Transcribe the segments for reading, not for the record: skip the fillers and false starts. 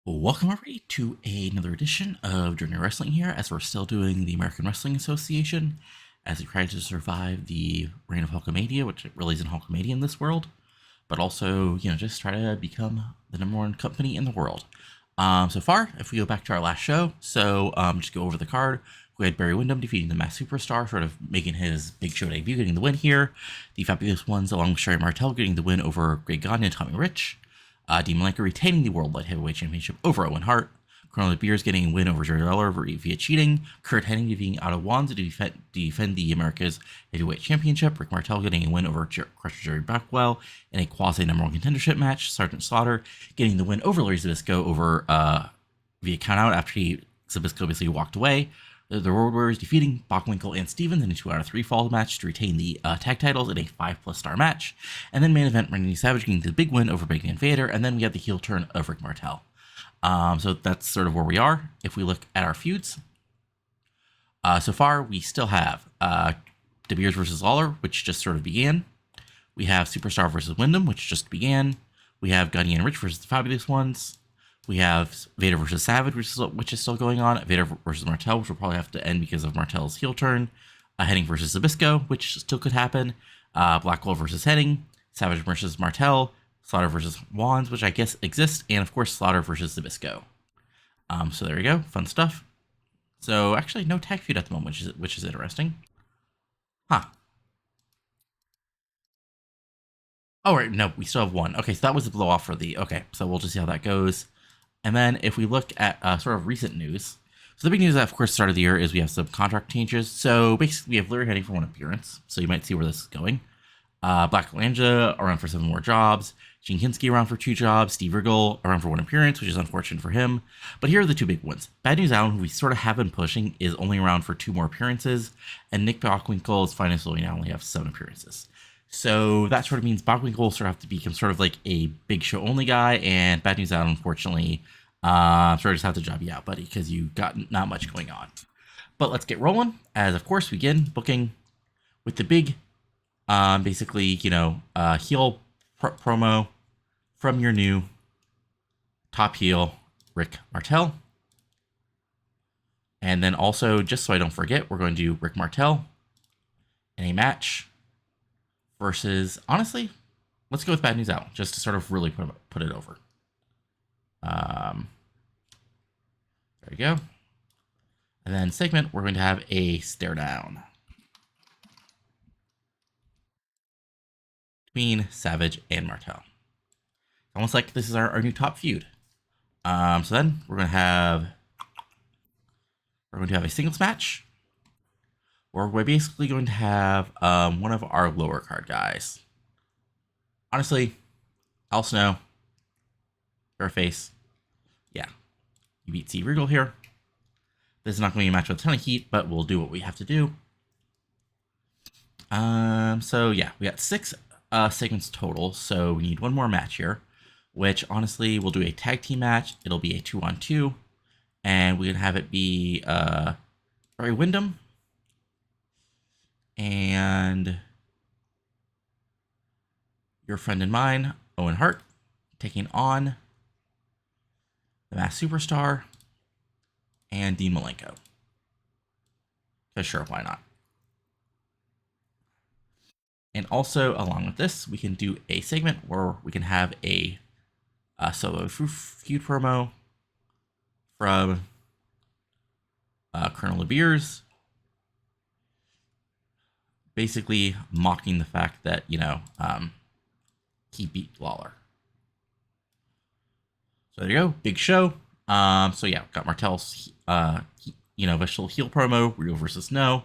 Welcome everybody to another edition of Journey Wrestling here, as we're still doing the American Wrestling Association as we try to survive the reign of Hulkamania, which really isn't Hulkamania in this world, but also, just try to become the #1 company in the world. So far, if we go back to our last show, just go over the card. We had Barry Windham defeating the Masked Superstar, sort of making his big show debut, getting the win here. The Fabulous Ones, along with Larry Martel, getting the win over Greg Gagne and Tommy Rich. Dean Malenko retaining the World Light Heavyweight Championship over Owen Hart. Colonel Beers getting a win over Jerry Lawler via cheating. Curt Hennig defeating AWA to defend the America's Heavyweight Championship. Rick Martel getting a win over Crusher Jerry Blackwell in a quasi #1 contendership match. Sergeant Slaughter getting the win over Larry Zybysko over via countout after Zybysko basically walked away. The Road Warriors defeating Bockwinkel and Stevens in a 2 out of 3 fall match to retain the tag titles in a 5+ star match. And then main event, Randy Savage getting the big win over Big Man Vader. And then we have the heel turn of Rick Martel. So that's sort of where we are. If we look at our feuds, so far we still have De Beers versus Lawler, which just sort of began. We have Superstar versus Windham, which just began. We have Gagne and Rich versus the Fabulous Ones. We have Vader versus Savage, which is still going on. Vader versus Martel, which will probably have to end because of Martel's heel turn. Hennig versus Zybysko, which still could happen. Blackwell versus Hennig. Savage versus Martel. Slaughter versus Wands, which I guess exists. And, of course, Slaughter versus Zybysko. So there we go. Fun stuff. So, actually, no tag feud at the moment, which is interesting. Huh. Oh, right. No, we still have one. Okay, so that was the blow off for the... Okay, so we'll just see how that goes. And then if we look at sort of recent news, so the big news that, of course, start of the year is we have some contract changes. So basically, we have Larry Hennig for 1 appearance. So you might see where this is going. Black Lanja around for 7 more jobs. Gene Kinski around for 2 jobs. Steve Riggle around for 1 appearance, which is unfortunate for him. But here are the 2 big ones. Bad News Allen, who we sort of have been pushing, is only around for 2 more appearances. And Nick Bockwinkel is fine, so we now only have 7 appearances. So that sort of means Bockwinkel will sort of have to become sort of like a big show only guy, and Bad News Out, unfortunately, sort of just have to job you out, buddy, because you got not much going on. But let's get rolling, as of course we begin booking with the big, basically, heel promo from your new top heel, Rick Martel. And then also, just so I don't forget, we're going to do Rick Martel in a match versus, honestly, let's go with Bad News Out, just to sort of really put it over. There we go. And then segment, we're going to have a stare down between Savage and Martel. Almost like this is our new top feud. So then we're going to have a singles match. We're basically going to have one of our lower card guys. Honestly, Al Snow, Fairface, yeah, you beat Steve Regal here. This is not going to be a match with a ton of heat, but we'll do what we have to do. So yeah, we got 6 segments total, so we need 1 more match here, which honestly, we'll do a tag team match. It'll be a 2-on-2, and we can have it be Barry Windham and your friend and mine, Owen Hart, taking on the Masked Superstar and Dean Malenko. Because sure, why not? And also, along with this, we can do a segment where we can have a solo feud promo from Colonel Beers, basically mocking the fact that, he beat Lawler. So there you go, big show. So yeah, got Martel's, official heel promo, Real versus No.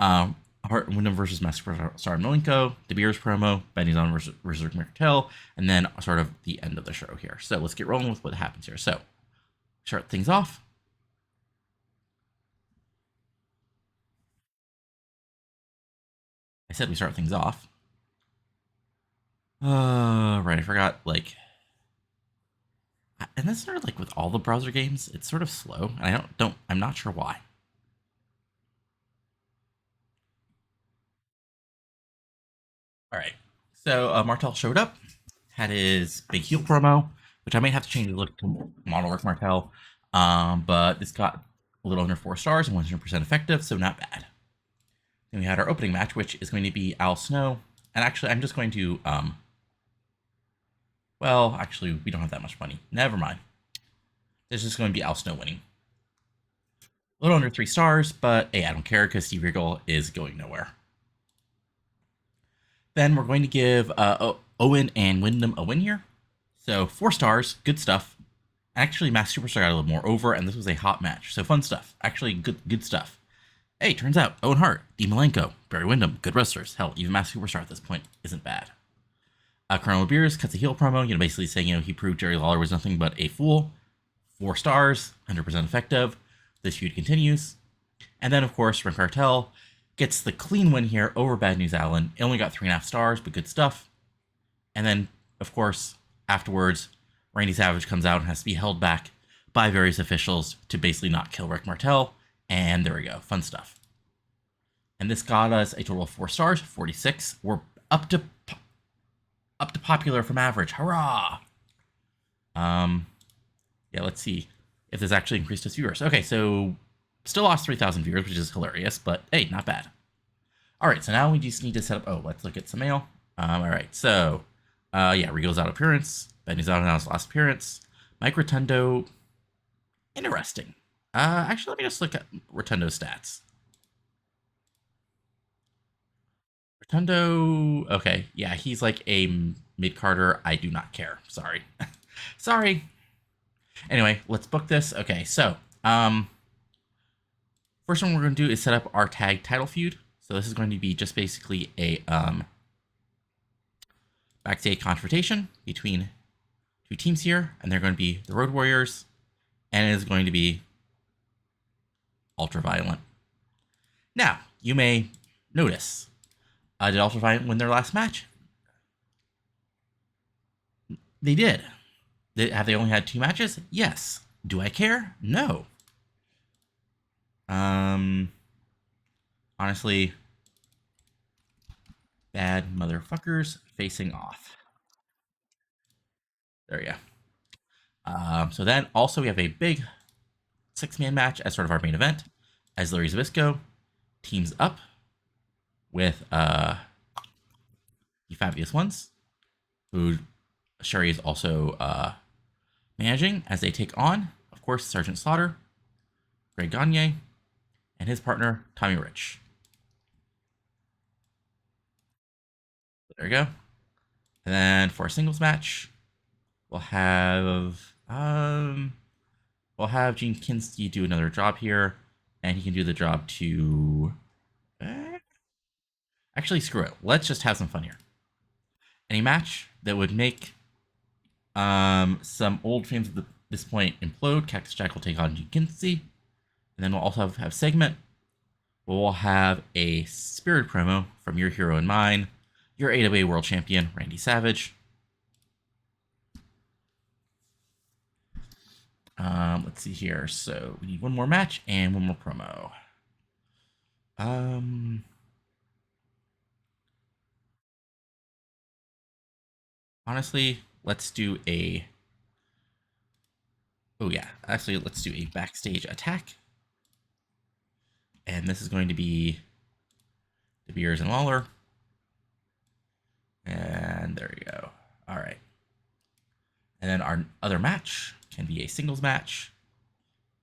Hart and Windham versus Master Malenko, De Beers promo, Benny's on versus Rick Martel, and then sort of the end of the show here. So let's get rolling with what happens here. So start things off. I said we start things off. Right, I forgot, and that's sort of like with all the browser games, it's sort of slow, and I'm not sure why. All right, so Martel showed up, had his big heel promo, which I may have to change the look to model RIck Martel. But this got a little under 4 stars and 100% effective, so not bad. Then we had our opening match, which is going to be Al Snow. And actually, I'm just going to, well, actually, we don't have that much money. Never mind. This is going to be Al Snow winning. A little under 3 stars, but hey, I don't care because Steve Regal is going nowhere. Then we're going to give Owen and Wyndham a win here. So 4 stars, good stuff. Actually, Mass Superstar got a little more over, and this was a hot match. So fun stuff. Actually, good stuff. Hey, turns out Owen Hart, Dean Malenko, Barry Windham, good wrestlers. Hell, even Mass Superstar at this point isn't bad. Colonel Beers cuts a heel promo, basically saying, he proved Jerry Lawler was nothing but a fool. 4 stars, 100% effective. This feud continues. And then, of course, RIck Martel gets the clean win here over Bad News Allen. It only got 3.5 stars, but good stuff. And then, of course, afterwards, Randy Savage comes out and has to be held back by various officials to basically not kill RIck Martel. And there we go. Fun stuff. And this got us a total of 4 stars, 46. We're up to popular from average. Hurrah! Yeah, let's see if this actually increased us viewers. Okay, so still lost 3,000 viewers, which is hilarious, but hey, not bad. All right, so now we just need to set up. Oh, let's look at some mail. All right, so yeah, Regal's out appearance. Benny's out on his last appearance. Mike Rotundo, interesting. Actually, let me just look at Rotundo's stats. Rotundo, okay, yeah, he's like a mid-carder. I do not care. Sorry. Sorry. Anyway, let's book this. Okay, so, first one we're going to do is set up our tag title feud. So this is going to be just basically a backstage confrontation between 2 teams here, and they're going to be the Road Warriors, and it is going to be Ultraviolent. Now, you may notice, did Ultraviolent win their last match? They did. Have they only had 2 matches? Yes. Do I care? No. Honestly, bad motherfuckers facing off. There you go. So then also we have a big 6-man match as sort of our main event, as Larry Zybysko teams up with the Fabulous Ones, who Sherry is also managing, as they take on, of course, Sergeant Slaughter, Greg Gagne, and his partner, Tommy Rich. There we go. And then for a singles match, we'll have Gene Kinski do another job here, and he can do the job to actually screw it. Let's just have some fun here. Any match that would make some old fans at this point implode. Cactus Jack will take on Gene Kinski, and then we'll also have segment. We'll have a spirit promo from your hero and mine, your AWA World Champion, Randy Savage. Let's see here. So we need one more match and one more promo. Honestly, let's do a... Oh yeah, actually, let's do a backstage attack. And this is going to be De Beers and Lawler. And there you go. All right. And then our other match can be a singles match,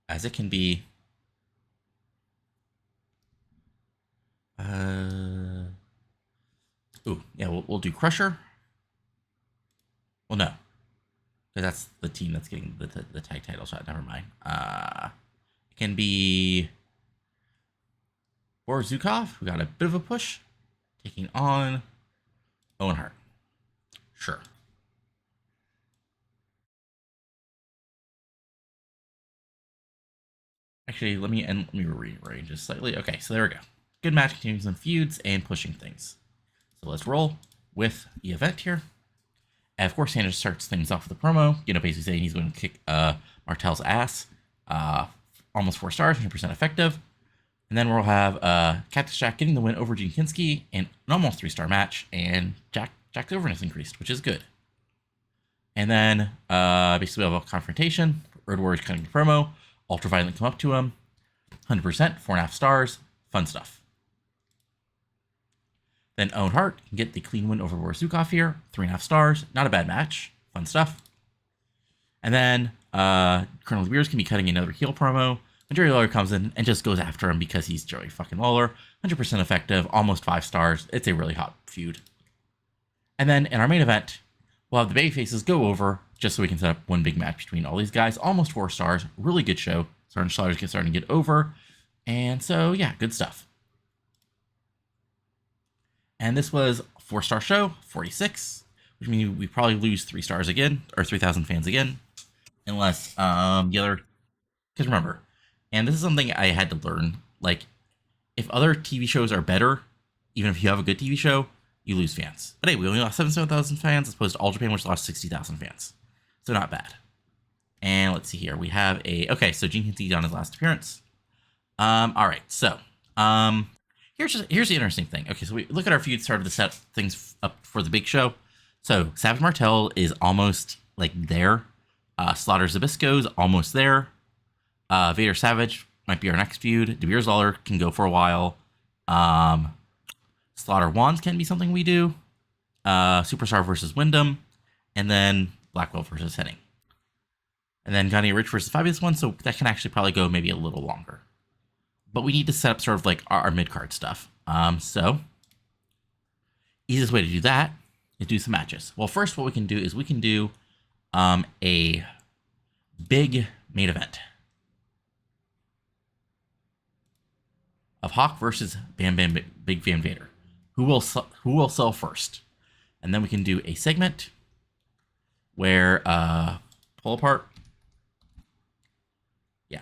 as it can be oh yeah, we'll do Crusher. Well, no, because that's the team that's getting the tag title shot. Never mind. It can be Boris Zukov, who got a bit of a push, taking on Owen Hart. Sure. Actually, let me rearrange this slightly. Okay, so there we go. Good match, continuing some feuds and pushing things. So let's roll with the event here. And of course, Sanders starts things off with a promo, basically saying he's going to kick Martel's ass. Almost 4 stars, 100% effective. And then we'll have Cactus Jack getting the win over Gene Kinski in an almost 3-star match, and Jack's overness increased, which is good. And then basically we have a confrontation. Road Warriors cutting a promo. Ultraviolent come up to him. 100%, 4.5 stars. Fun stuff. Then Owen Hart can get the clean win over Boris Zukov here. 3.5 stars. Not a bad match. Fun stuff. And then Colonel Beers can be cutting another heel promo. When Jerry Lawler comes in and just goes after him because he's Jerry fucking Lawler. 100% effective. Almost 5 stars. It's a really hot feud. And then in our main event, we'll have the babyfaces go over just so we can set up one big match between all these guys. Almost 4 stars. Really good show. Starting to get over. And so, yeah, good stuff. And this was a 4-star show, 46, which means we probably lose 3 stars again, or 3,000 fans again, unless the other. Because remember, and this is something I had to learn. Like, if other TV shows are better, even if you have a good TV show, you lose fans. But hey, we only lost 77,000 fans as opposed to All Japan, which lost 60,000 fans. So not bad. And let's see here. We have okay, so Gene Kinsey on his last appearance. All right, so here's the interesting thing. Okay, so we look at our feud, started to set things up for the big show. So Savage Martel is almost like there. Slaughter Zybysko's almost there. Vader Savage might be our next feud. De Beers Lawler can go for a while. Slaughter Wands can be something we do. Superstar versus Wyndham, and then Blackwell versus Hennig. And then Johnny Rich versus Fabulous One, so that can actually probably go maybe a little longer. But we need to set up sort of like our mid-card stuff. So, easiest way to do that is do some matches. Well, first what we can do is we can do a big main event of Hawk versus Big Van Vader. Who will sell first? And then we can do a segment where pull apart. Yeah.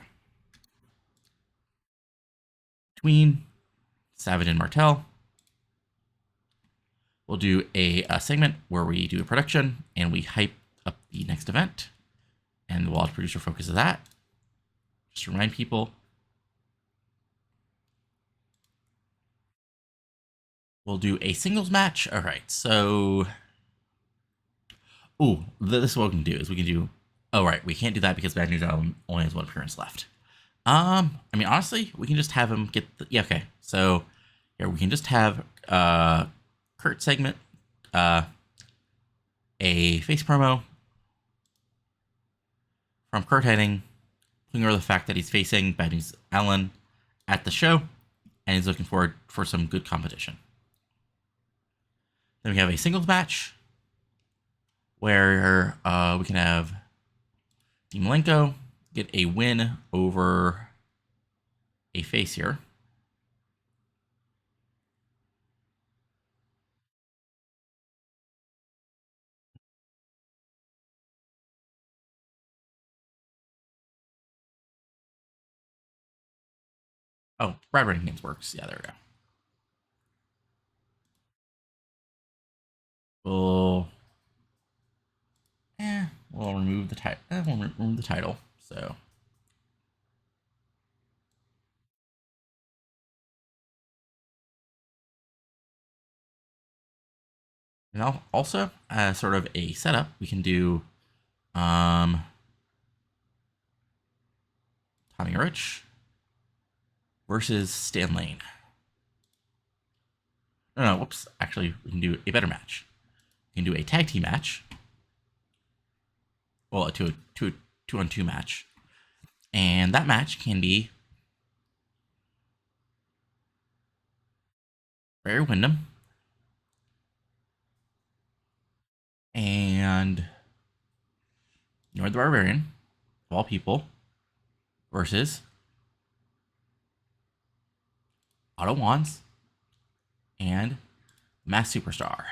Between Savage and Martel. We'll do a segment where we do a production and we hype up the next event. And the Wild producer focuses that. Just to remind people. We'll do a singles match. All right, so... Ooh, this is what we can do, is we can do... Oh, right, we can't do that because Bad News Island only has 1 appearance left. I mean, honestly, we can just have him get the... Yeah, okay, so... Here, we can just have Curt segment, a face promo from Curt Hennig, putting over the fact that he's facing Bad News Allen at the show, and he's looking forward for some good competition. Then we have a singles match where we can have Dean Malenko get a win over a face here. Oh, Brad Rankins works. Yeah, there we go. We'll remove the title. We'll remove the title. So. And also, as sort of a setup, we can do Tommy Rich versus Stan Lane. No, whoops. Actually, we can do a better match. We can do a tag team match. Well, a 2-on-2 match. And that match can be Barry Windham and Nord the Barbarian, of all people, versus Otto Wands and Mass Superstar.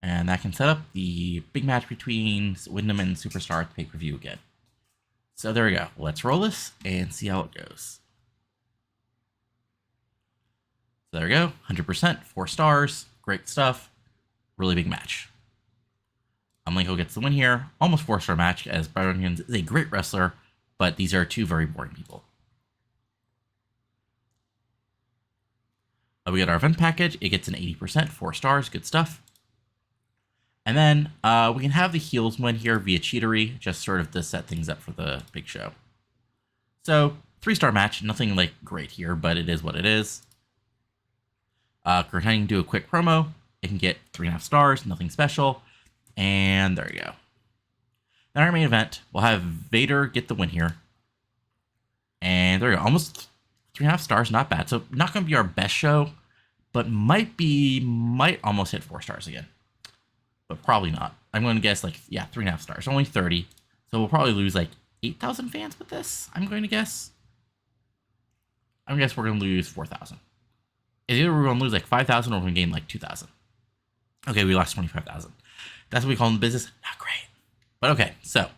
And that can set up the big match between Wyndham and Superstar at the pay-per-view again. So there we go. Let's roll this and see how it goes. So there we go. 100%, 4 stars. Great stuff. Really big match. Malenko gets the win here. Almost 4-star match, as Brad Rankins is a great wrestler, but these are 2 very boring people. We got our event package. It gets an 80%, 4 stars, good stuff. And then we can have the heels win here via cheatery, just sort of to set things up for the big show. So 3-star match, nothing like great here, but it is what it is. Curt Hennig do a quick promo. It can get 3.5 stars, nothing special. And there you go. Then our main event, we'll have Vader get the win here. And there you go, almost 3.5 stars, not bad. So not going to be our best show, but might almost hit 4 stars again. But probably not. I'm going to guess 3.5 stars, only 30. So we'll probably lose 8,000 fans with this, I'm going to guess. I'm going to guess we're going to lose 4,000. Either we're going to lose 5,000 or we're going to gain 2,000. Okay, we lost 25,000. That's what we call in business. Not great. But okay, so.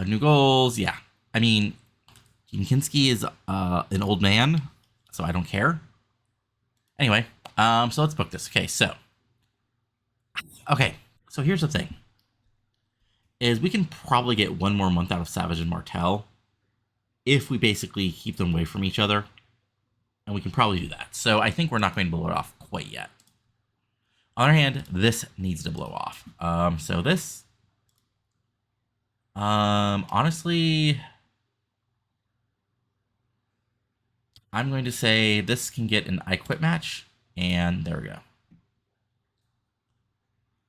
New goals, yeah. I mean, Kinski is an old man, so I don't care. Anyway, so let's book this. Okay, so here's the thing. Is we can probably get 1 more month out of Savage and Martel if we basically keep them away from each other. And we can probably do that. So I think we're not going to blow it off quite yet. On the other hand, this needs to blow off. So this, honestly, I'm going to say this can get an I Quit match, and there we go.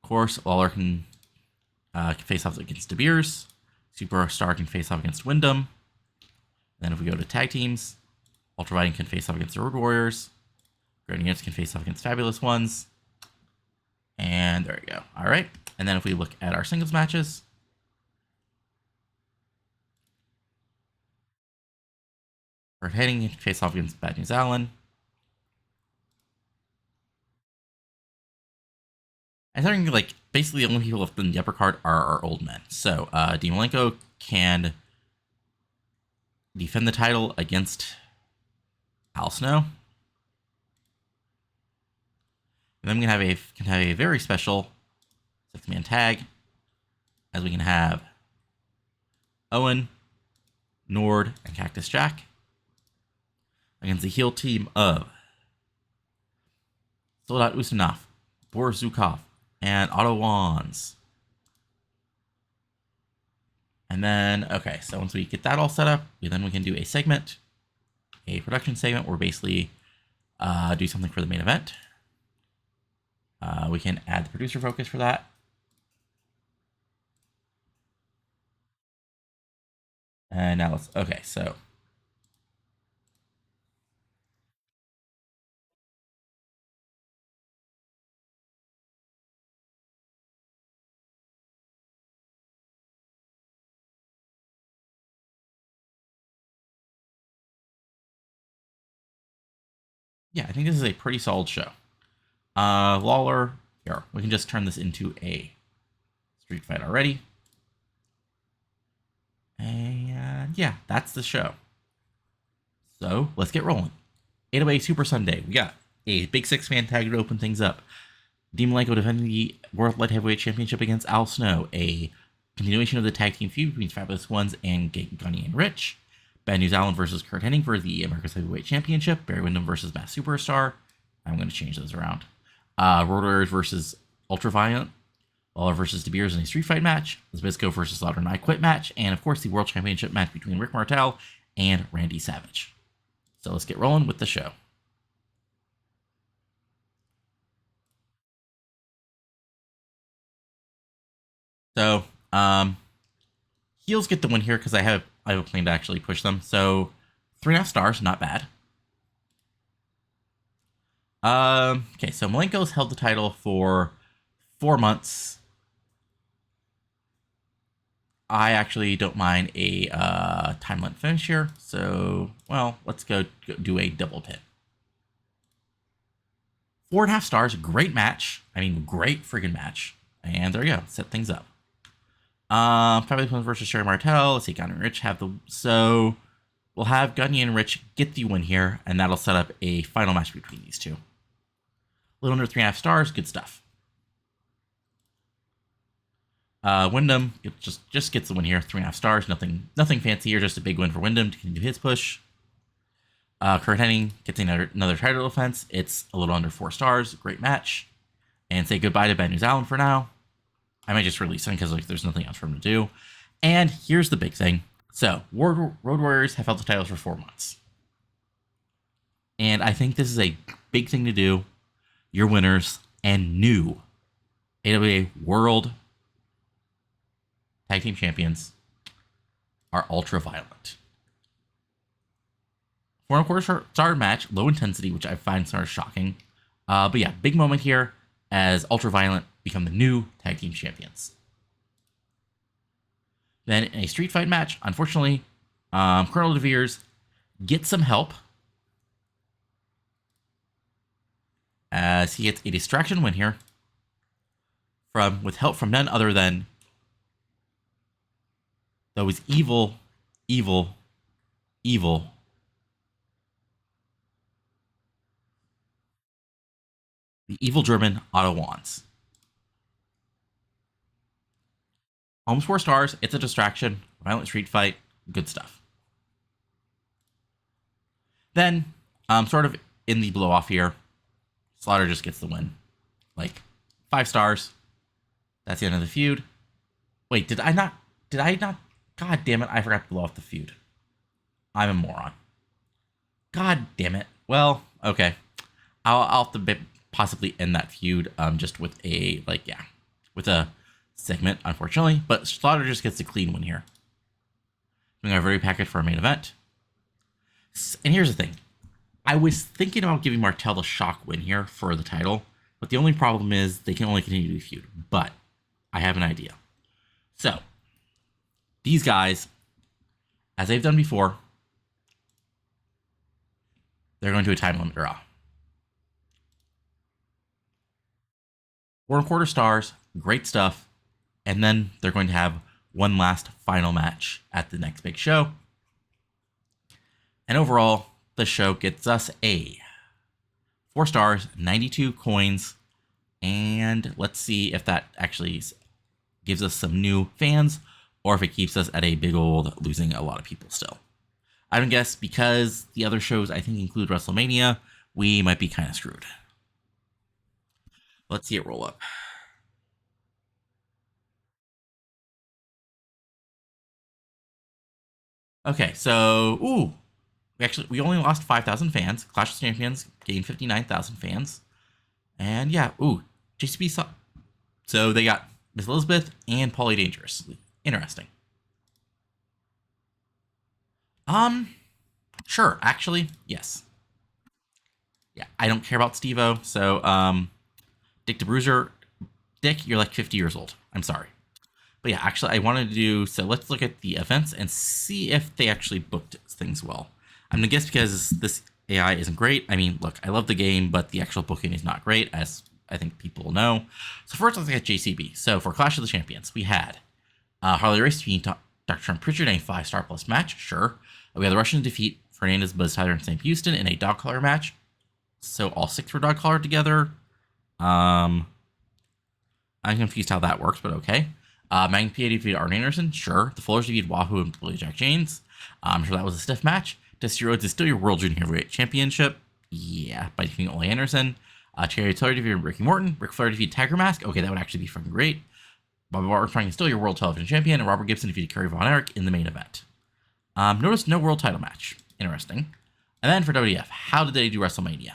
Of course, Lawler can face off against De Beers. Superstar can face off against Wyndham. Then if we go to tag teams, Ultraviolent can face off against the Road Warriors. Grenadiers can face off against Fabulous Ones. And there you go. All right. And then if we look at our singles matches, Curt Hennig can face off against Bad News Allen. I think basically the only people left in the upper card are our old men. So Dean Malenko can defend the title against Al Snow. And then we can have a very special 6-man tag, as we can have Owen, Nord, and Cactus Jack against the heel team of Soldat Ustinov, Boris Zukov, and Otto Wands. And then, okay, so once we get that all set up, we can do a production segment where we basically do something for the main event. We can add the producer focus for that. And now okay, so. Yeah, I think this is a pretty solid show. Lawler, here, we can just turn this into a street fight already. And yeah, that's the show. So let's get rolling. AWA Super Sunday. We got a big 6-man tag to open things up. Dean Malenko defending the World Light Heavyweight Championship against Al Snow. A continuation of the tag team feud between Fabulous Ones and Gunny and Rich. Bad News Allen versus Curt Hennig for the America's Heavyweight Championship. Barry Windham versus Mass Superstar. I'm going to change those around. Road Warriors versus Ultraviolent. Lawler versus De Beers in a street fight match. Zybysko versus Slaughter and I Quit match. And of course, the World Championship match between RIck Martel and Randy Savage. So let's get rolling with the show. So, heels get the win here because I have a plan to actually push them. So, 3.5 stars, not bad. Okay, so Malenko's held the title for 4 months. I actually don't mind a time limit finish here. So, well, let's go do a double pin. 4.5 stars, great match. I mean, great friggin' match. And there you go, set things up. Fabulous Ones versus Larry Martel. Let's see, Gunny and Rich have the... So, we'll have Gunny and Rich get the win here, and that'll set up a final match between these two. A little under 3.5 stars, good stuff. Wyndham just gets the win here, 3.5 stars. Nothing fancy here, just a big win for Wyndham to continue his push. Curt Hennig gets another title defense. It's a little under 4 stars. Great match. And say goodbye to Ben News Allen for now. I might just release him because like there's nothing else for him to do. And here's the big thing. So, Road Warriors have held the titles for 4 months. And I think this is a big thing to do. Your winners and new AWA World Tag Team Champions are ultra violent. 4.25 star match, low intensity, which I find sort of shocking. But yeah, big moment here as Ultra Violent become the new tag team champions. Then in a street fight match, unfortunately, Colonel DeVeers gets some help as he gets a distraction win here with help from none other than those evil the evil German Ottawans. Almost 4 stars. It's a distraction. Violent street fight. Good stuff. Then, sort of in the blow off here, Slaughter just gets the win. Like, 5 stars. That's the end of the feud. Wait, did I not? God damn it, I forgot to blow off the feud. I'm a moron. God damn it. Well, okay. I'll have to possibly end that feud just with a, with a segment, unfortunately. But Slaughter just gets a clean win here. Doing our very package for our main event. And here's the thing. I was thinking about giving Martel the shock win here for the title. But the only problem is they can only continue to feud. But I have an idea. So, these guys, as they've done before, they're going to a time limit draw. 4.25 stars, great stuff. And then they're going to have one last final match at the next big show. And overall, the show gets us a 4 stars, 92 coins. And let's see if that actually gives us some new fans or if it keeps us at a big old losing a lot of people still. I would guess because the other shows I think include WrestleMania, we might be kind of screwed. Let's see it roll up. Okay, so, we only lost 5,000 fans. Clash of Champions gained 59,000 fans. And yeah, JCB saw. So they got Miss Elizabeth and Paulie Dangerous. Interesting. Sure, actually, yes. Yeah, I don't care about Steve-O, so, Dick the Bruiser. Dick, you're like 50 years old. I'm sorry. But yeah, actually, I wanted to do, so let's look at the events and see if they actually booked things well. I'm going to guess because this AI isn't great. I mean, look, I love the game, but the actual booking is not great, as I think people know. So first, let's look at JCB. So for Clash of the Champions, we had Harley Race defeating Dr. Trump Pritchard in a 5-star plus match, sure. We had the Russians defeat Fernandez, Buzz Tyler, and St. Houston in a dog collar match. So all 6 were dog collar together. I'm confused how that works, but okay. Magnum PA defeated Arn Anderson, sure. The Fullers defeated Wahoo and Billy Jack James. I'm sure that was a stiff match. Dusty Rhodes is still your World Junior Heavyweight Championship. Yeah, by defeating Ole Anderson. Terry Taylor defeated Ricky Morton. Ric Flair defeated Tiger Mask. Okay, that would actually be fucking great. Bobby Armstrong is still your World Television Champion. And Robert Gibson defeated Kerry Von Erich in the main event. Notice no world title match. Interesting. And then for WWF, how did they do WrestleMania?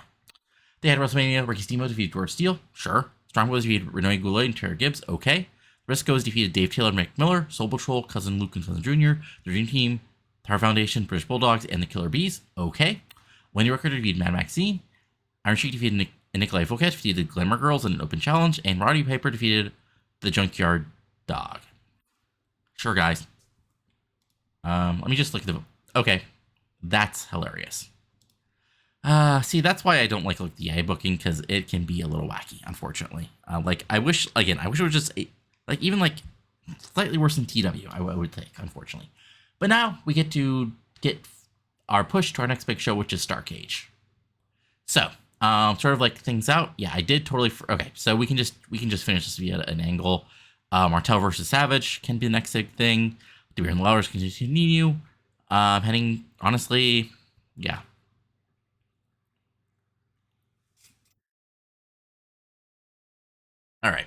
They had WrestleMania. Ricky Steamboat defeated George Steele. Sure. Strong Boys defeated Rene Goulet and Terry Gibbs. Okay. Briscoes defeated Dave Taylor and Mick Miller, Soul Patrol, Cousin Luke and Cousin Jr., the Dream Team, Tower Foundation, British Bulldogs, and the Killer Bees. Okay. Wendy Rucker defeated Mad Maxine. Iron Sheik defeated Nikolai Volkov, defeated the Glamour Girls in an open challenge, and Roddy Piper defeated the Junkyard Dog. Sure, guys. Let me just look at the... Okay. That's hilarious. See, that's why I don't like the AI booking, because it can be a little wacky, unfortunately. I wish it was just... even slightly worse than TW, I would think, unfortunately. But now we get to get our push to our next big show, which is Starcade. So, sort of things out. Yeah, I did totally. Okay, so we can just finish this via an angle. Martel versus Savage can be the next big thing. DeBeer and Lowers can continue. Henning, honestly, yeah. All right.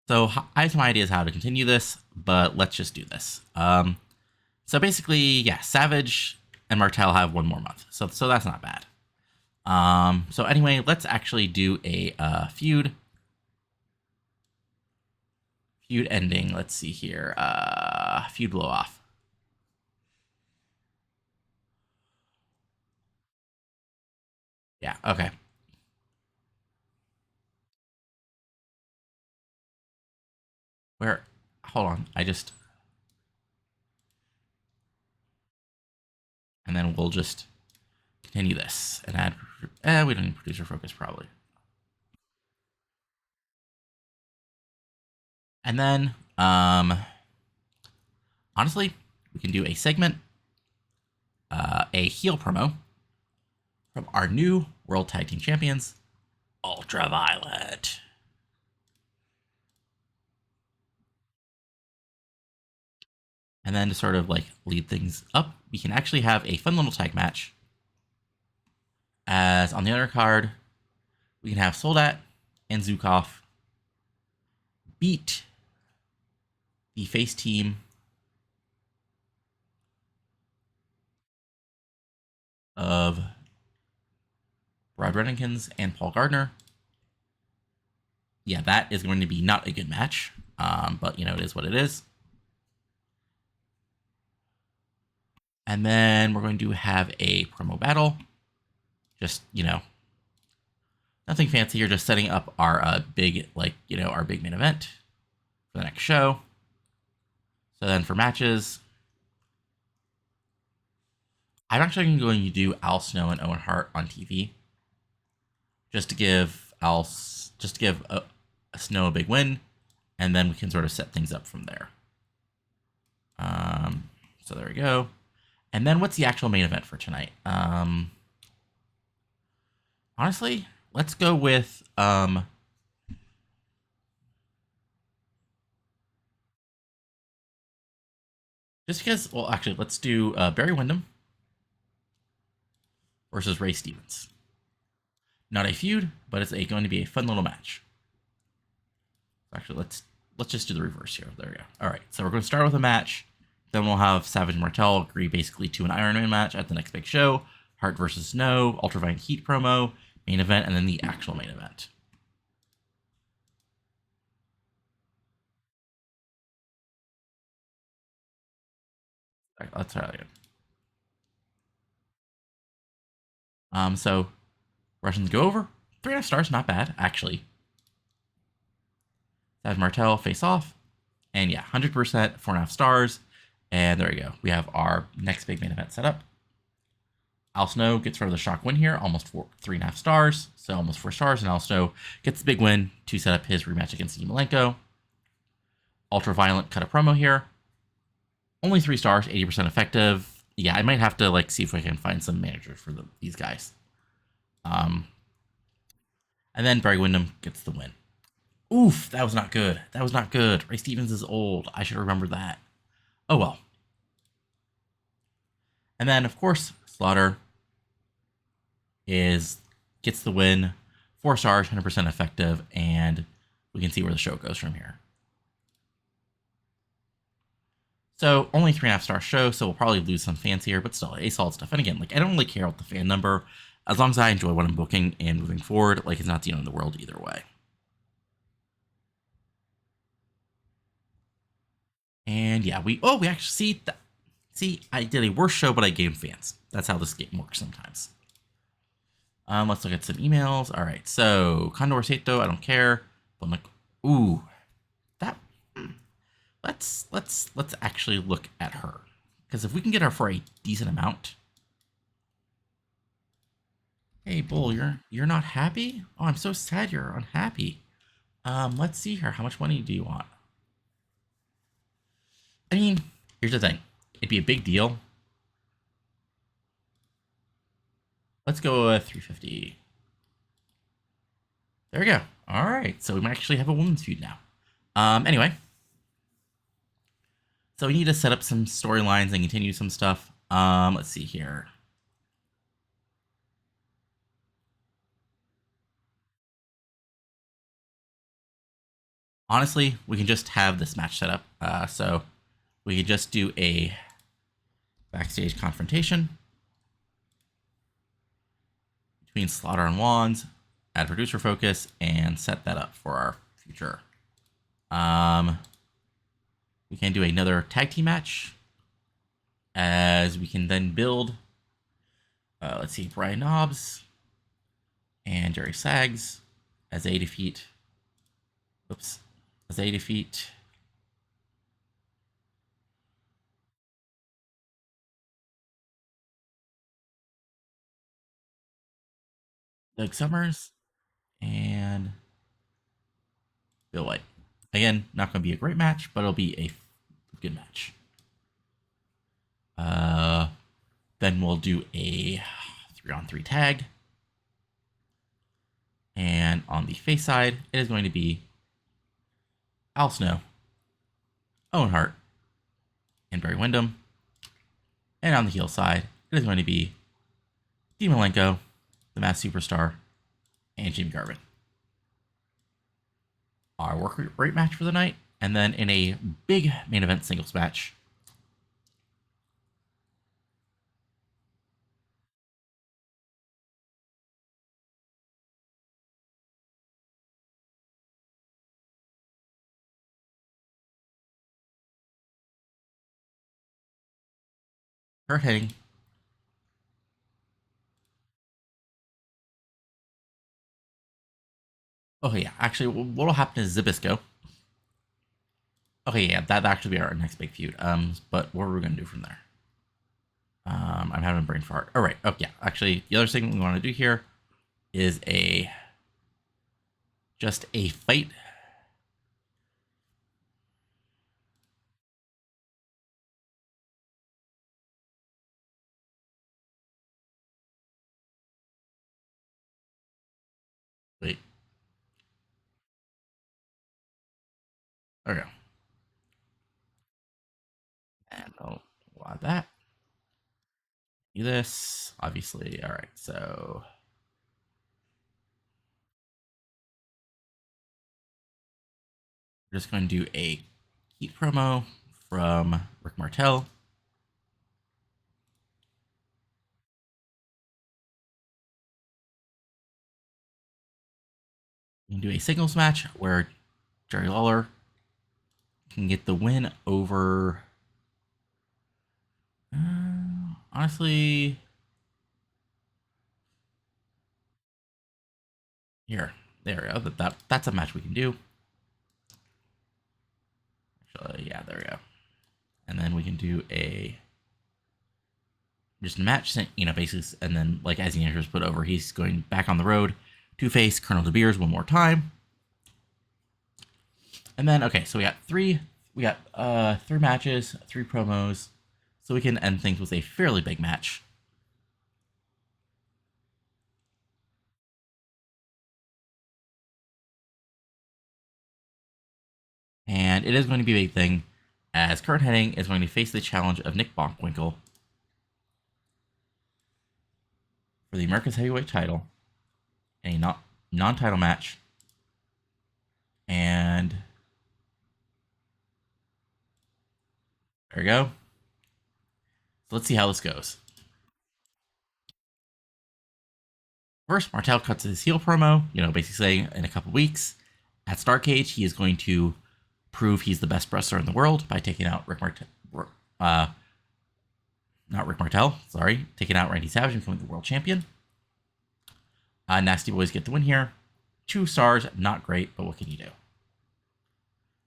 So I have some ideas how to continue this, but let's just do this. So basically, yeah, Savage and Martel have one more month, so that's not bad. So anyway, let's actually do a feud ending. Let's see here. Feud blow off. Yeah. Okay. Where? Hold on. And then we'll just continue this and add. We don't need producer focus probably. And then, honestly, we can do a segment, a heel promo from our new World Tag Team Champions, Ultraviolet. And then to sort of like lead things up, we can actually have a fun little tag match. As on the other card, we can have Soldat and Zukov beat the face team of Brad Rennikins and Paul Gardner. Yeah, that is going to be not a good match, but you know, it is what it is. And then we're going to have a promo battle. Just, you know, nothing fancy here, just setting up our big, like, you know, our big main event for the next show. So then for matches, I'm actually going to do Al Snow and Owen Hart on TV, just to give Snow a big win, and then we can sort of set things up from there. So there we go. And then what's the actual main event for tonight? Honestly, let's go with just because. Well, actually, let's do Barry Windham versus Ray Stevens. Not a feud, but it's going to be a fun little match. Actually, let's just do the reverse here. There we go. All right, so we're going to start with a match. Then we'll have Savage and Martel agree basically to an Iron Man match at the next big show. Hart versus Snow, Ultraviolet Heat promo, main event, and then the actual main event. All right, let's try that again. So Russians go over 3.5 stars, not bad actually. Savage Martel face off, and yeah, 100%, 4.5 stars. And there we go. We have our next big main event set up. Al Snow gets rid of the shock win here, almost 3.5 stars, so almost 4 stars, and Al Snow gets the big win to set up his rematch against Dean Malenko. Ultraviolet cut a promo here, only 3 stars, 80% effective. Yeah, I might have to like see if I can find some managers for these guys. And then Barry Windham gets the win. Oof, that was not good. That was not good. Ray Stevens is old. I should remember that. Oh well. And then of course Slaughter gets the win, 4 stars, 100% effective, and we can see where the show goes from here. So only 3.5 star show, so we'll probably lose some fans here, but still a solid stuff. And again, like I don't really care about the fan number, as long as I enjoy what I'm booking and moving forward. Like it's not the end of the world either way. And yeah, we actually see I did a worse show, but I gained fans. That's how this game works sometimes. Let's look at some emails. All right, so Condor Sato, I don't care. But I'm like, ooh, that. Let's actually look at her, because if we can get her for a decent amount. Hey, Bull, you're not happy? Oh, I'm so sad you're unhappy. Let's see here. How much money do you want? I mean, here's the thing. It'd be a big deal. Let's go with 350. There we go. All right, so we might actually have a women's feud now. Anyway, so we need to set up some storylines and continue some stuff. Let's see here. honestly, we can just have this match set up. So we could just do a backstage confrontation between Slaughter and Wands, add producer focus, and set that up for our future. We can do another tag team match, as we can then build, let's see, Brian Knobbs and Jerry Sags as they defeat, Doug Summers and Bill White. Again, not going to be a great match, but it'll be a good match. Then we'll do a 3-on-3 tag. And on the face side, it is going to be Al Snow, Owen Hart, and Barry Windham. And on the heel side, it is going to be Dean Malenko, the Masked Superstar, and Jimmy Garvin. Our work rate match for the night. And then in a big main event singles match, Curt Hennig okay, yeah. Actually, what'll happen is Zybysko. Okay, yeah, that'd actually be our next big feud. But what are we gonna do from there? I'm having a brain fart. All right. Oh yeah. Actually, the other thing we want to do here is just a fight. Wait. There we go. And I'll add that. Do this, obviously. All right. So we're just going to do a heat promo from RIck Martel. We can do a singles match where Jerry Lawler can get the win over. Honestly, here, there we go. That's a match we can do. Actually, yeah, there we go. And then we can do just a match, basically, and then like as the enters put over, he's going back on the road to face Colonel De Beers one more time. And then okay, so we got three matches, 3 promos, so we can end things with a fairly big match. And it is going to be a big thing, as Curt Hennig is going to face the challenge of Nick Bockwinkel for the America's Heavyweight title in a non-title match. And there we go. So let's see how this goes. First, Martel cuts his heel promo, basically saying in a couple weeks at Starrcade, he is going to prove he's the best wrestler in the world by taking out taking out Randy Savage and becoming the world champion. Nasty Boys get the win here. 2 stars, not great, but what can you do?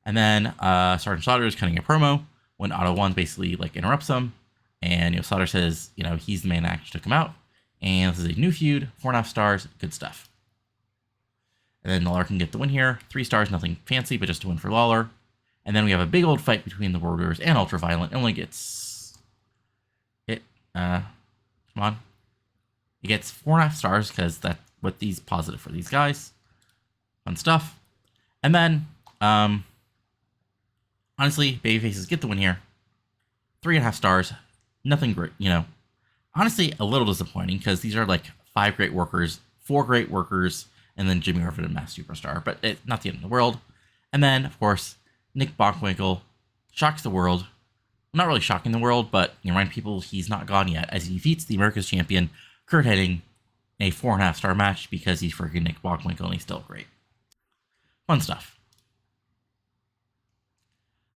And then Sergeant Slaughter is cutting a promo when Otto One basically interrupts him, and Slaughter says he's the man that actually took him out, and this is a new feud, 4.5 stars, good stuff. And then Lawler can get the win here, 3 stars, nothing fancy, but just a win for Lawler. And then we have a big old fight between the Warriors and Ultraviolent. It only gets come on. It gets 4.5 stars because that's what these positive for these guys. Fun stuff. And then honestly, babyfaces get the win here. 3.5 stars. Nothing great, Honestly, a little disappointing because these are 5 great workers, 4 great workers, and then Jimmy Garvin and Masked Superstar. But it's not the end of the world. And then, of course, Nick Bockwinkel shocks the world. Not really shocking the world, but you remind people he's not gone yet, as he defeats the America's champion, Curt Hennig, in a 4.5-star match because he's freaking Nick Bockwinkel and he's still great. Fun stuff.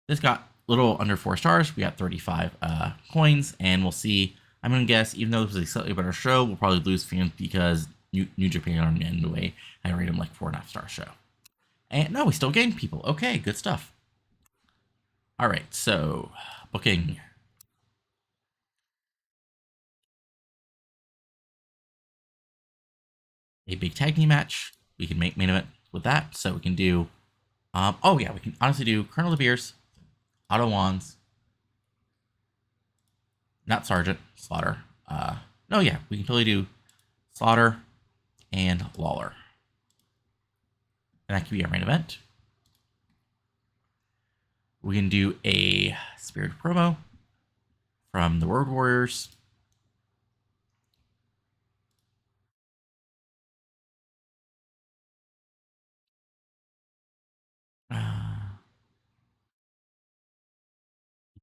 This got a little under 4 stars. We got 35 coins, and we'll see. I'm going to guess, even though this was a slightly better show, we'll probably lose fans because New Japan and NWA, I rate him like 4.5-star show. And no, we still gained people. Okay, good stuff. All right, so booking. A big tag team match. We can make main event with that. So we can do, we can honestly do Colonel De Beers, Otto Wands, not Sergeant, Slaughter. We can totally do Slaughter and Lawler. And that could be our main event. We can do a Spirit promo from the Road Warriors.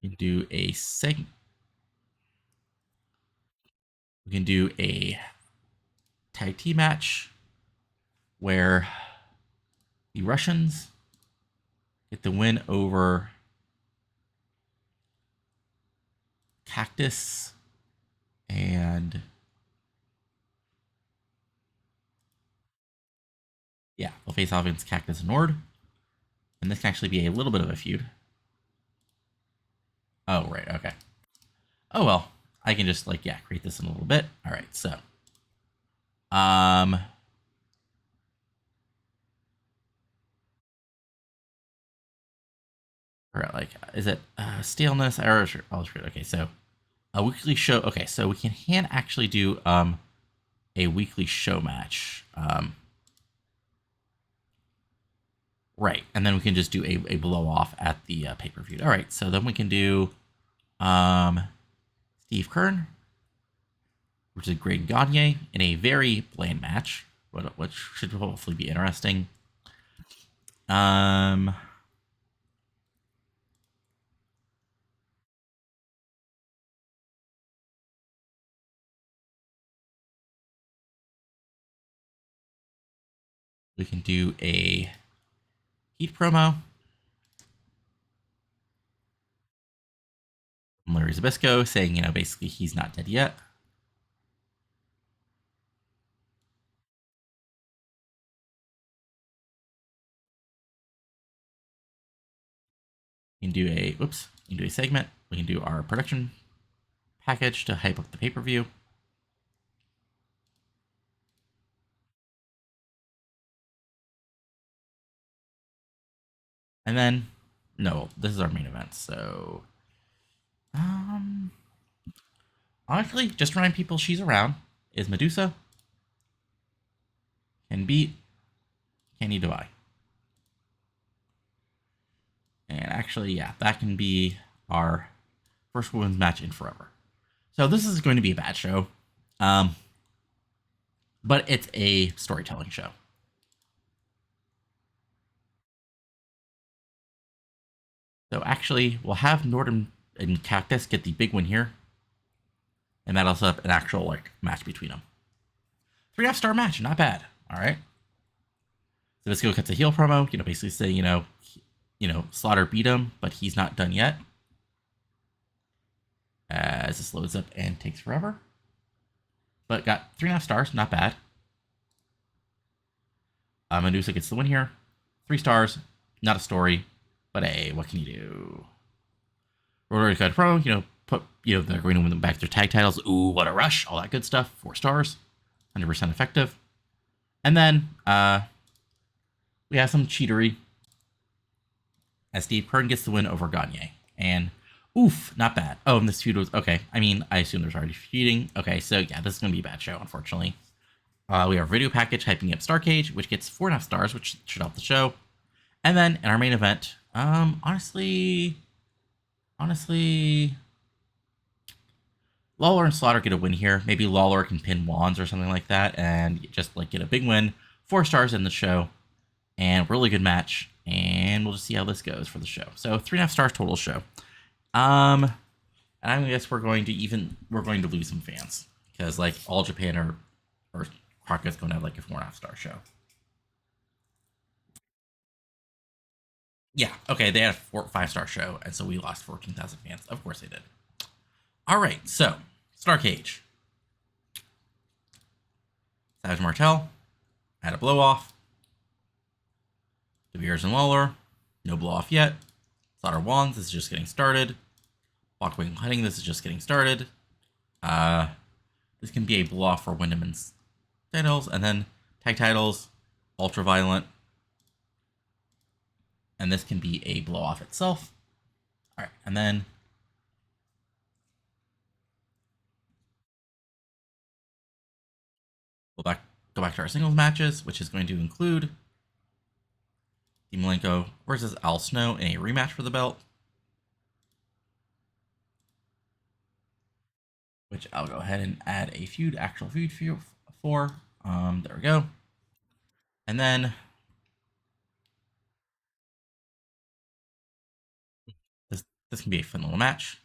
We can do a We can do a tag team match where the Russians get the win over Cactus and they'll face off against Cactus and Nord. And this can actually be a little bit of a feud. Oh, right, okay. Oh, well, I can just, create this in a little bit. All right, so. Or, is it staleness? Okay, so a weekly show. Okay, so we can actually do a weekly show match. Right, and then we can just do a blow off at the pay-per-view. All right, so then we can do Steve Kern versus Greg Gagne in a very bland match, which should hopefully be interesting. We can do a Heat promo. Larry Zybysko saying, basically he's not dead yet. We can do a segment. We can do our production package to hype up the pay-per-view. And then, no, this is our main event. So, honestly, just to remind people she's around is Medusa. Can beat Kenny Devine. And actually, that can be our first women's match in forever. So this is going to be a bad show. But it's a storytelling show. So actually, we'll have Norton and Cactus get the big win here. And that'll set up an actual match between them. 3.5-star match, not bad. All right. So Zybysko cuts a heel promo, basically saying, Slaughter beat him, but he's not done yet. As this loads up and takes forever. But got 3.5 stars, not bad. Medusa gets the win here. 3 stars, not a story, but hey, what can you do? Rotary Cut Pro, put, they're going to win them back their tag titles. Ooh, what a rush, all that good stuff. 4 stars, 100% effective. And then we have some cheatery as Steve Kern gets the win over Gagne. And oof, not bad. Oh, and this feud was okay. I mean, I assume there's already feuding. Okay, so this is going to be a bad show, unfortunately. We have a video package hyping up Starcade, which gets 4.5 stars, which should help the show. And then in our main event, honestly, Lawler and Slaughter get a win here. Maybe Lawler can pin Wands or something like that and just get a big win. 4 stars in the show and really good match. and we'll just see how this goes for the show. So 3.5 stars total show. And I guess we're going to lose some fans because like All Japan or Crockett's going to have like a 4.5 star show. Yeah, okay, they had a 5 star show, and so we lost 14,000 fans. Of course they did. All right, so Star Cage. Savage Martel had a blow off. De Beers and Lawler, no blow off yet. Slaughter Wands, this is just getting started. Walkwing Hunting, this is just getting started. This can be a blow off for Wyndham and titles, and then tag titles, Ultraviolent, and this can be a blow off itself. All right, and then we'll go back to our singles matches, which is going to include Dean Malenko versus Al Snow in a rematch for the belt, which I'll go ahead and add a actual feud for. There we go. And then this can be a fun little match.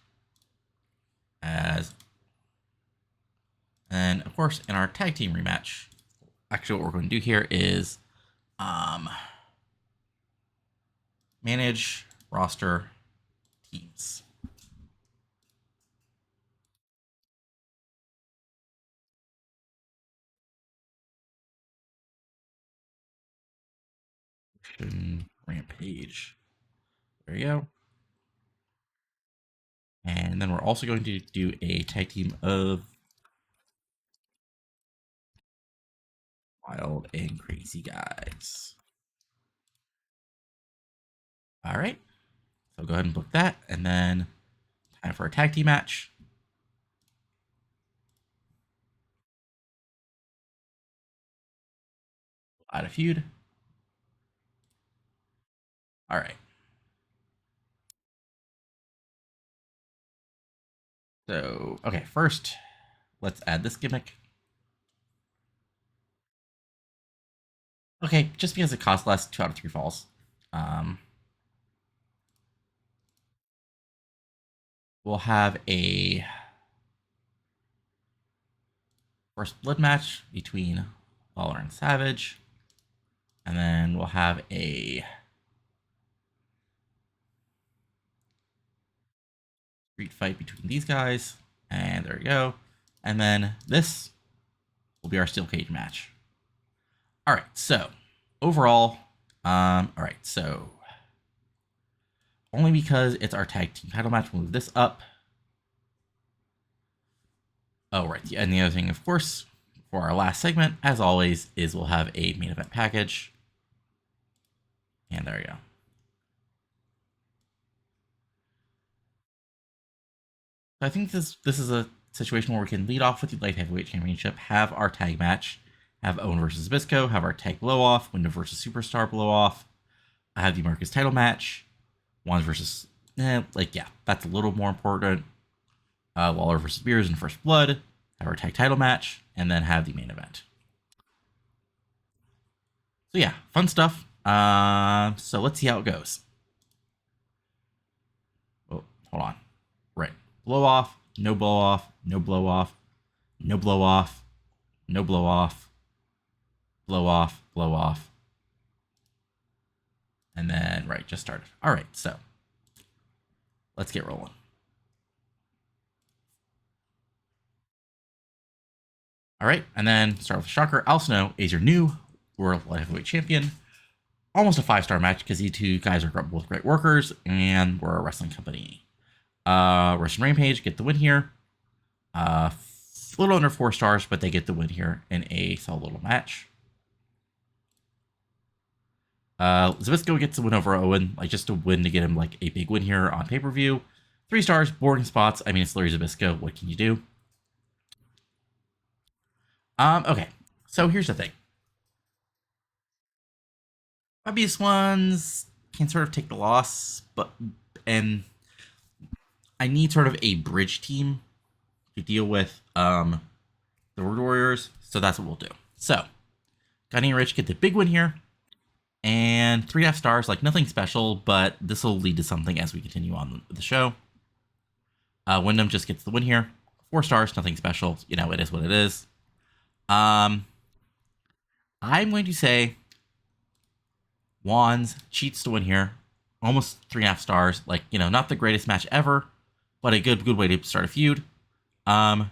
And of course, in our tag team rematch, actually what we're going to do here is manage roster teams. Rampage. There you go. And then we're also going to do a tag team of Wild and Crazy Guys. All right. So go ahead and book that. And then time for a tag team match. We'll add a feud. All right. So, okay, first, let's add this gimmick. Okay, just because it costs less, 2 out of 3 falls. We'll have a first blood match between Lawler and Savage. And then we'll have a street fight between these guys. And there we go. And then this will be our steel cage match. All right, so overall, all right, so only because it's our tag team title match, we'll move this up. Oh, right, and the other thing, of course, for our last segment, as always, is we'll have a main event package. And there we go. So I think this is a situation where we can lead off with the light heavyweight championship, have our tag match, have Owen versus Zybysko, have our tag blow off, Wyndham versus Superstar blow off, I have the America's title match, Wands versus that's a little more important. Lawler versus Beers in First Blood, have our tag title match, and then have the main event. So yeah, fun stuff. So let's see how it goes. Oh, hold on. Right. Blow off, no blow off, no blow off, no blow off, no blow off, blow off, blow off. And then, right, just started. All right, so let's get rolling. All right, and then start with Shocker. Al Snow is your new World Light Heavyweight Champion. Almost a 5-star match because these two guys are both great workers and we're a wrestling company. Russian Rampage get the win here. A little under 4 stars, but they get the win here in a solid little match. Zybysko gets the win over Owen, like just a win to get him like a big win here on pay-per-view. 3 stars, boring spots. I mean, it's Larry Zybysko. What can you do? Okay. So here's the thing. Obvious ones can sort of take the loss, and I need sort of a bridge team to deal with the Road Warriors, so that's what we'll do. So, Gunny and Rich get the big win here, and And 3.5 stars, like nothing special, but this will lead to something as we continue on with the show. Wyndham just gets the win here. 4 stars, nothing special. You know, it is what it is. I'm going to say Wands cheats to win here. Almost 3.5 stars. Like, you know, not the greatest match ever, but a good way to start a feud. Curt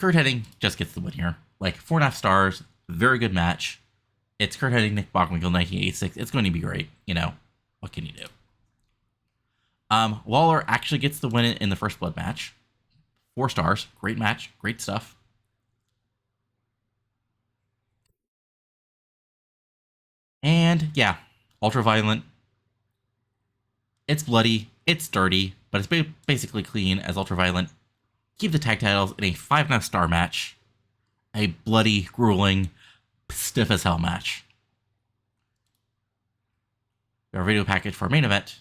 Hennig just gets the win here. Like, 4.5 stars. Very good match. It's Curt Hennig, Nick Bockwinkel, 1986. It's going to be great. You know, what can you do? Lawler actually gets the win in the first blood match. 4 stars. Great match. Great stuff. And yeah, ultra-violent. It's bloody. It's dirty. But it's basically clean as ultra-violent. Keep the tag titles in a 5.5 star match. A bloody, grueling, stiff as hell match. Our video package for our main event.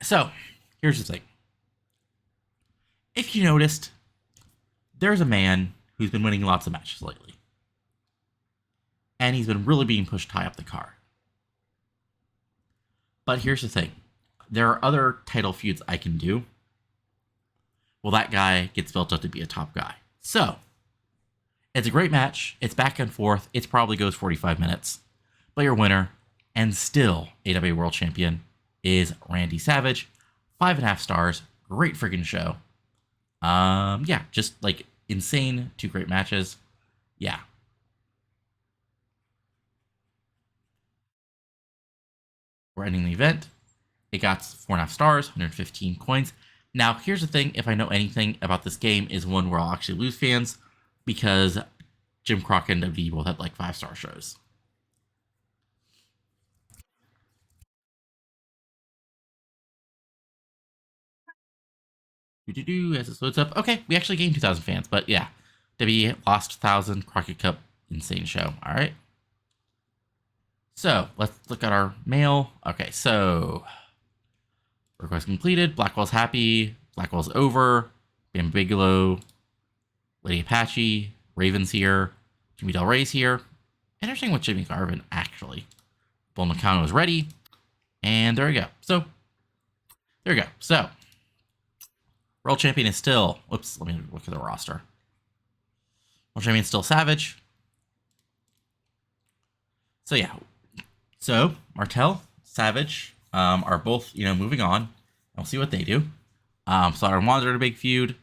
So, here's the thing. If you noticed, there's a man who's been winning lots of matches lately. And he's been really being pushed high up the card. But here's the thing. There are other title feuds I can do. Well, that guy gets built up to be a top guy. So, it's a great match. It's back and forth. It probably goes 45 minutes. But your winner, and still AWA World Champion, is Randy Savage. 5.5 stars. Great freaking show. Yeah, just like insane. 2 great matches. Yeah. We're ending the event. It got 4.5 stars, 115 coins. Now, here's the thing. If I know anything about this game, is one where I'll actually lose fans, because Jim Crockett and WD both had like 5-star shows. As it loads up. Okay, we actually gained 2,000 fans, but yeah. W lost 1,000. Crockett Cup, insane show. All right. So, let's look at our mail. Okay, so request completed. Blackwell's happy. Blackwell's over. Bam Bigelow. Lady Apache. Raven's here. Jimmy Del Rey's here. Interesting with Jimmy Garvin, actually. Bull Nakano is ready. And there we go. So, there we go. So, World Champion is still... Whoops, let me look at the roster. World Champion is still Savage. So, yeah. So, Martel, Savage are both, you know, moving on. We'll see what they do. Slaughter and Wands are in a big feud.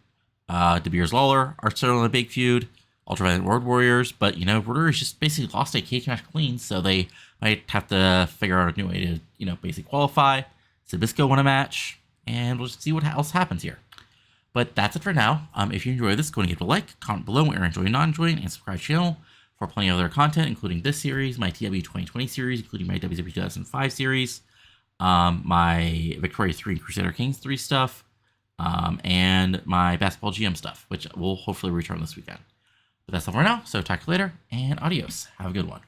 De Beers Lawler are still in a big feud. Ultraviolent Road Warriors, but, you know, Road Warriors just basically lost a cage match clean, so they might have to figure out a new way to, you know, basically qualify. Zybysko won a match, and we'll just see what else happens here. But that's it for now. If you enjoyed this, go and give it a like, comment below what you're enjoying, not enjoying, and subscribe to the channel for plenty of other content, including this series, my TW 2020 series, including my WW 2005 series, my Victoria 3 and Crusader Kings 3 stuff, and my Basketball GM stuff, which will hopefully return this weekend. But that's all for now, so talk to you later, and adios. Have a good one.